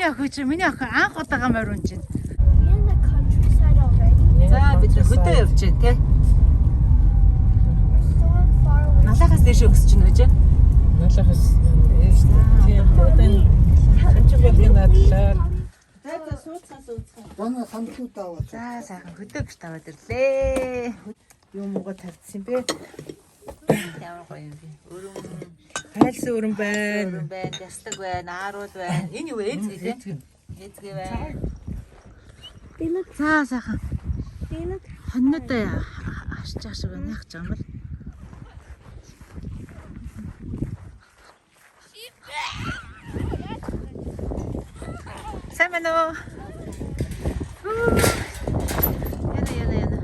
Миний охин анх удаага морин чинь. We're in the countryside already. За бид хөдөө явж байна те. We're so far away. Налахаас дэше өсч чинь үжээ. Налахаас тийм одоо санчиг болгийн надлаар Бана самтууд аваад. За сайхан хөдөө гэж таваад ирлээ. юм уу тавьчихсан бэ? Ямар гоё юм бэ? Өрөм Хайлс өрөн байна. өрөм байна, ястаг байна, ааруул байна. Энэ юу вэ? Эзэг те. Эзэг байна. They look. За сайхан. They look. Хоннуудаа харч аш байна яах гэж юм бол. Сайн байна уу? Яна.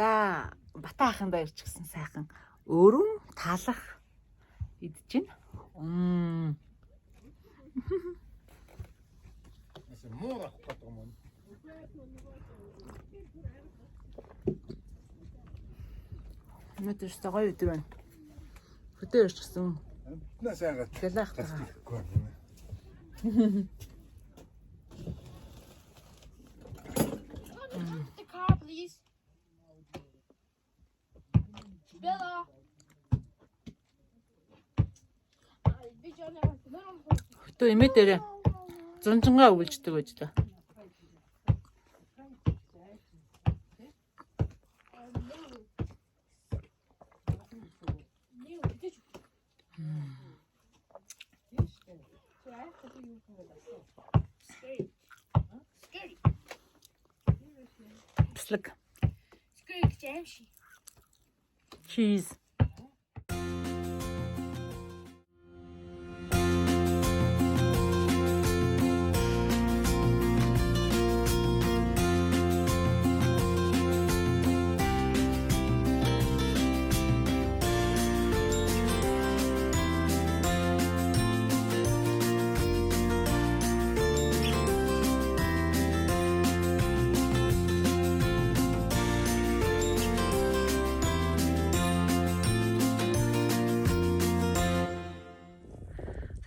За Бата ахын баярч гисэн сайхан өрөм талах идэж байна. Муурах потом. Өнөөдөр ч гоё өдөр байна. Хөдөө ирч гисэн. Насаага. Гэлэх таа. The car, please. Bella. Хөдөө эмээ дээрээ зунжингаа үлждэг байж та. Туслаг. Screech, Jamshi. Cheese.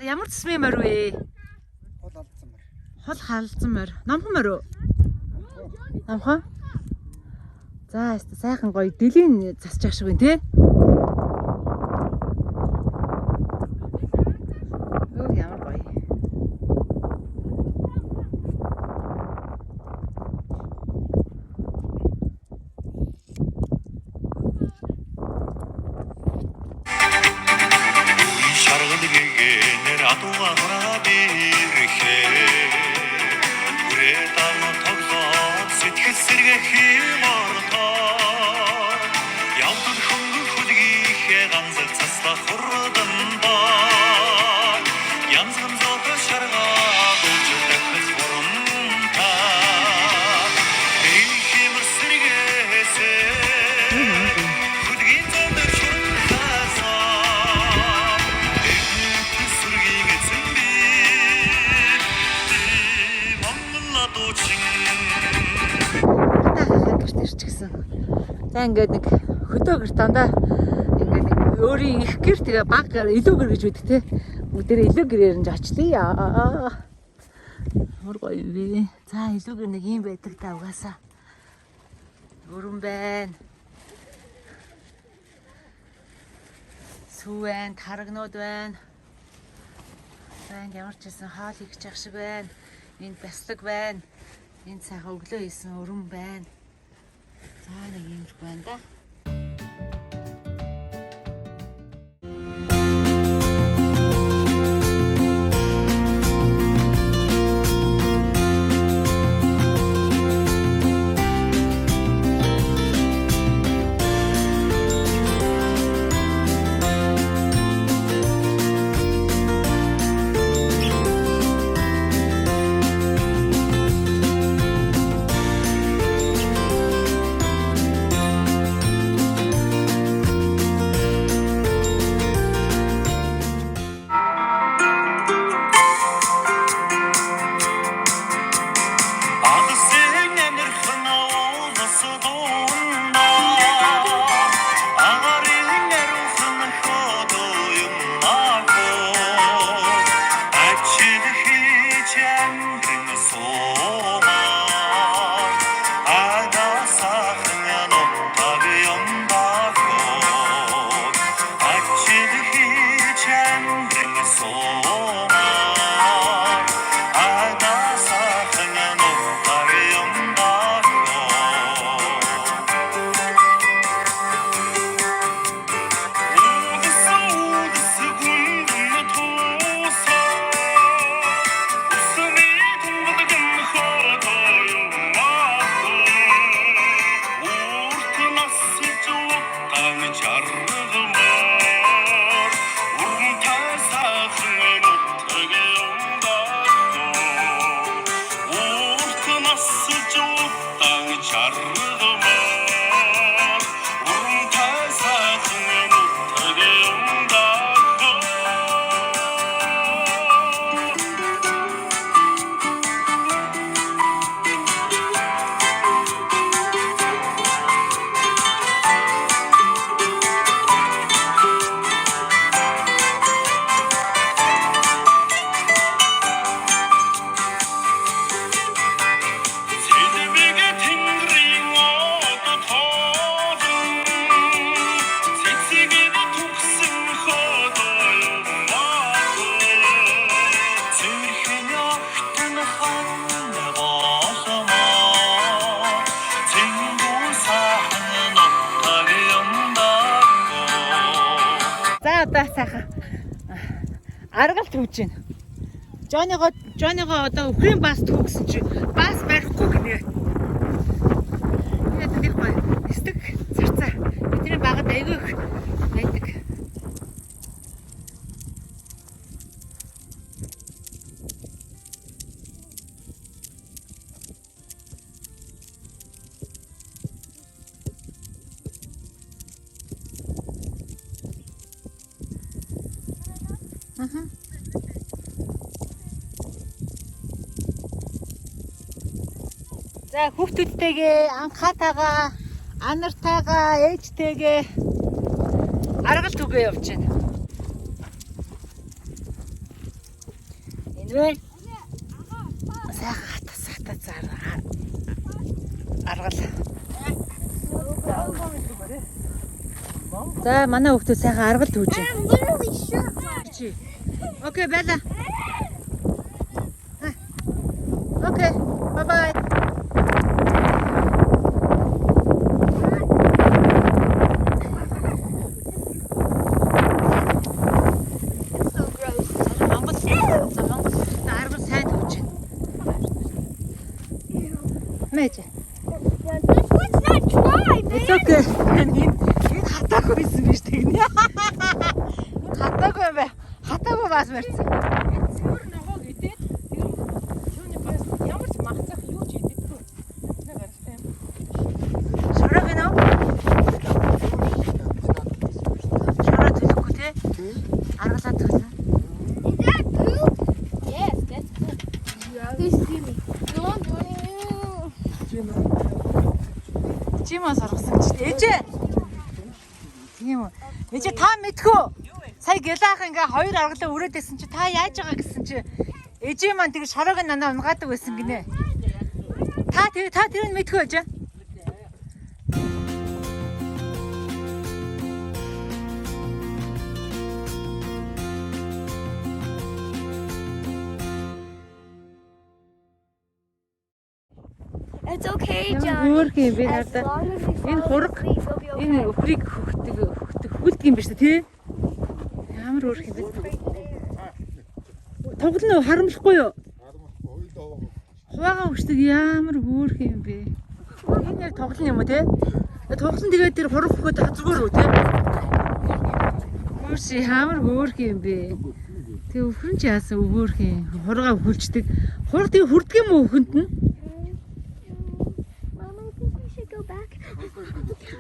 Ямар цэсмээ морь вэ? Хол алдсан байна. Хол халдсан морь. Номхон морь уу? Номхон? За яста сайхан гоё дэлийн засч ашиг байна те. Оо ямар гоё. За ингээд нэг хөдөөгөр дандаа ингээд нэг өөрийн их гэр тэгээ баг илүү гэр гэж үүдэг те. Бүгдээрээ илүү гэрээр нь очтгий яа. Мөр гоё вэ. За илүү гэр нэг юм байдаг та угаасаа. Өрөн байна. Сүү байна, тарагнууд байна. Ямар ч гэсэн хаал хийж явах шиг байна. Энд бяцлаг байна. Энд сайхан өглөө хийсэн өрөн байна. За нэг юмрх байна да. Одоо сайхан аргал төвж байна. Жонигоо одоо өхрийн бас төгсөн чи бас барихгүй гинэ. Тэгээд нэг гоё эсдэг зарцаа. Бидний багад аягүй их байдаг. За хүүхдүүдтэйгээ анхаатайгаа, анартайгаа, ээжтэйгээ аргал түгээ явж байна. Энэ вэ? Сайхан хатас аргал. За манай хүүхдүүд сайхан аргал түгж байна. Окей, байла. Окей, bye bye. Мэйж. It's okay. Энэ хатаагүй байсан биз тэгнэ. Хатаагүй бай. Хатаагүй бас барьсан. Цэвэр ногоо гэдэг. Юуны бас ямар ч махцах юу ч идэггүй. Нэг гаралтай юм. Шараа гэнэ үү? Шараа төлөхгүй те? Аргалаа төлсөн. Is that poop? Yes, that's poop. This is Jimmy. No, I'm doing you. Чимээс оргосон ч ээжээ. Тийм үү. Эцэг та мэдхүү. Сая гэлаах ингээ хоёр аргалаа өрөөдсэн чи та яаж байгаа гэсэн чи ээжээ маань тэг шороог нанаа унгаадаг байсан гинэ. Та тэрийг мэдхүү ээж. It's okay, John. Хөөх юм би As надаа. long as we Энэ follow хураг the police, we'll be okay. энэ өхрийг хөлдөг юм биш үү тий? Ямар хөөх юм бэ? Тоглоно харамлахгүй юу? Хуваагаа өчтөг ямар хөөх юм бэ? Энэ яг тоглоно юм уу тий? Тоглоно тэгээд тэр хураг хөхөд зүгээр үү тий? Хөөс ямар хөөх юм бэ? Тэг өхрөн ч яасан хөөх юм. Хургаа хөлчдөг. Хураг тэг хүрдэг юм уу өхөнд нь? Mom, I think we should go back.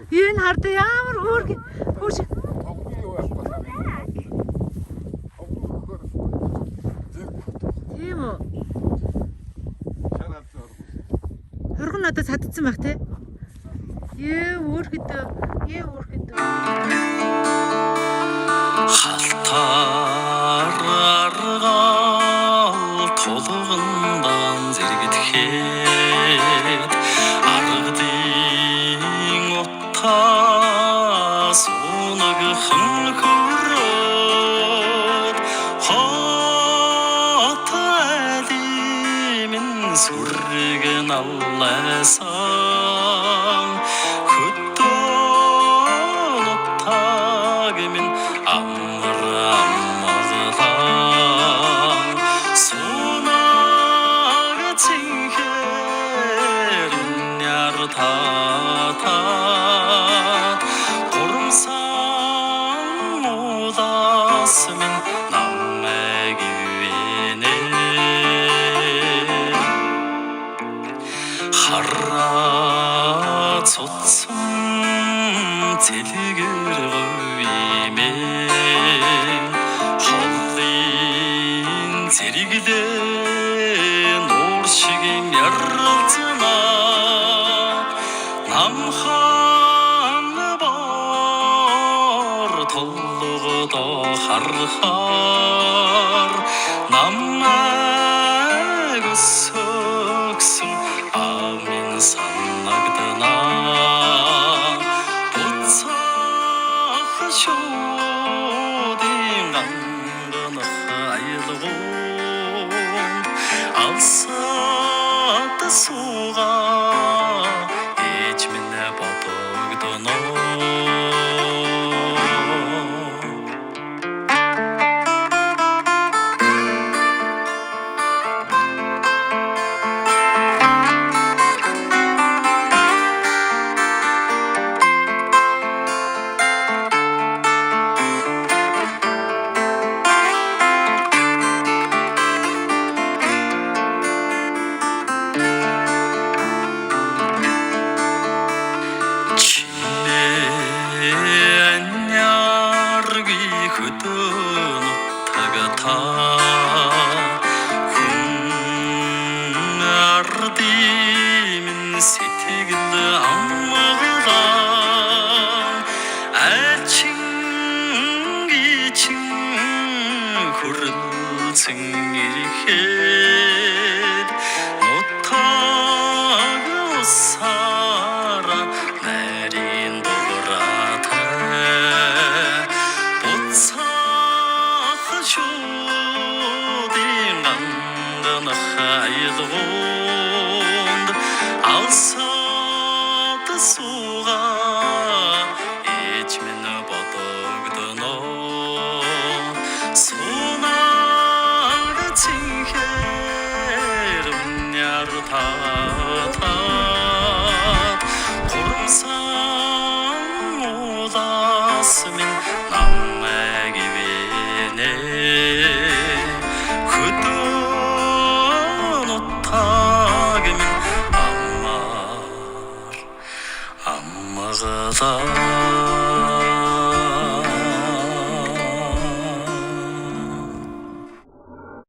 Энэ хард ямар хөөх хөөс тийм үү? Хураг нь одоо садцсан байх тий? Хөөхөд халтаар аргаал тулгандан зэрэгдэхэд аргадын утас унагхан хөрөөд хот алимын сүргэн алласан хөтөн утагмын аммазлан сонаг цинхэр няртатат гурамсан удасмын намэг ивэнэ хараа цуцсан цэлгэр говимэ холлын зэрэглээ нуур шиг яралцна намхан бор толгодоо харахаар намайг өсгсөн амин санагдана буцах шуудын ганганах аялгуун алсаад суугаа ээж минь бодогдоно алсаад суугаа ээж минь бодогдоно сонаг цинхэр няртатат гурамсан удасмын намайг ивэнэ хөтөн утагмын аммагадаа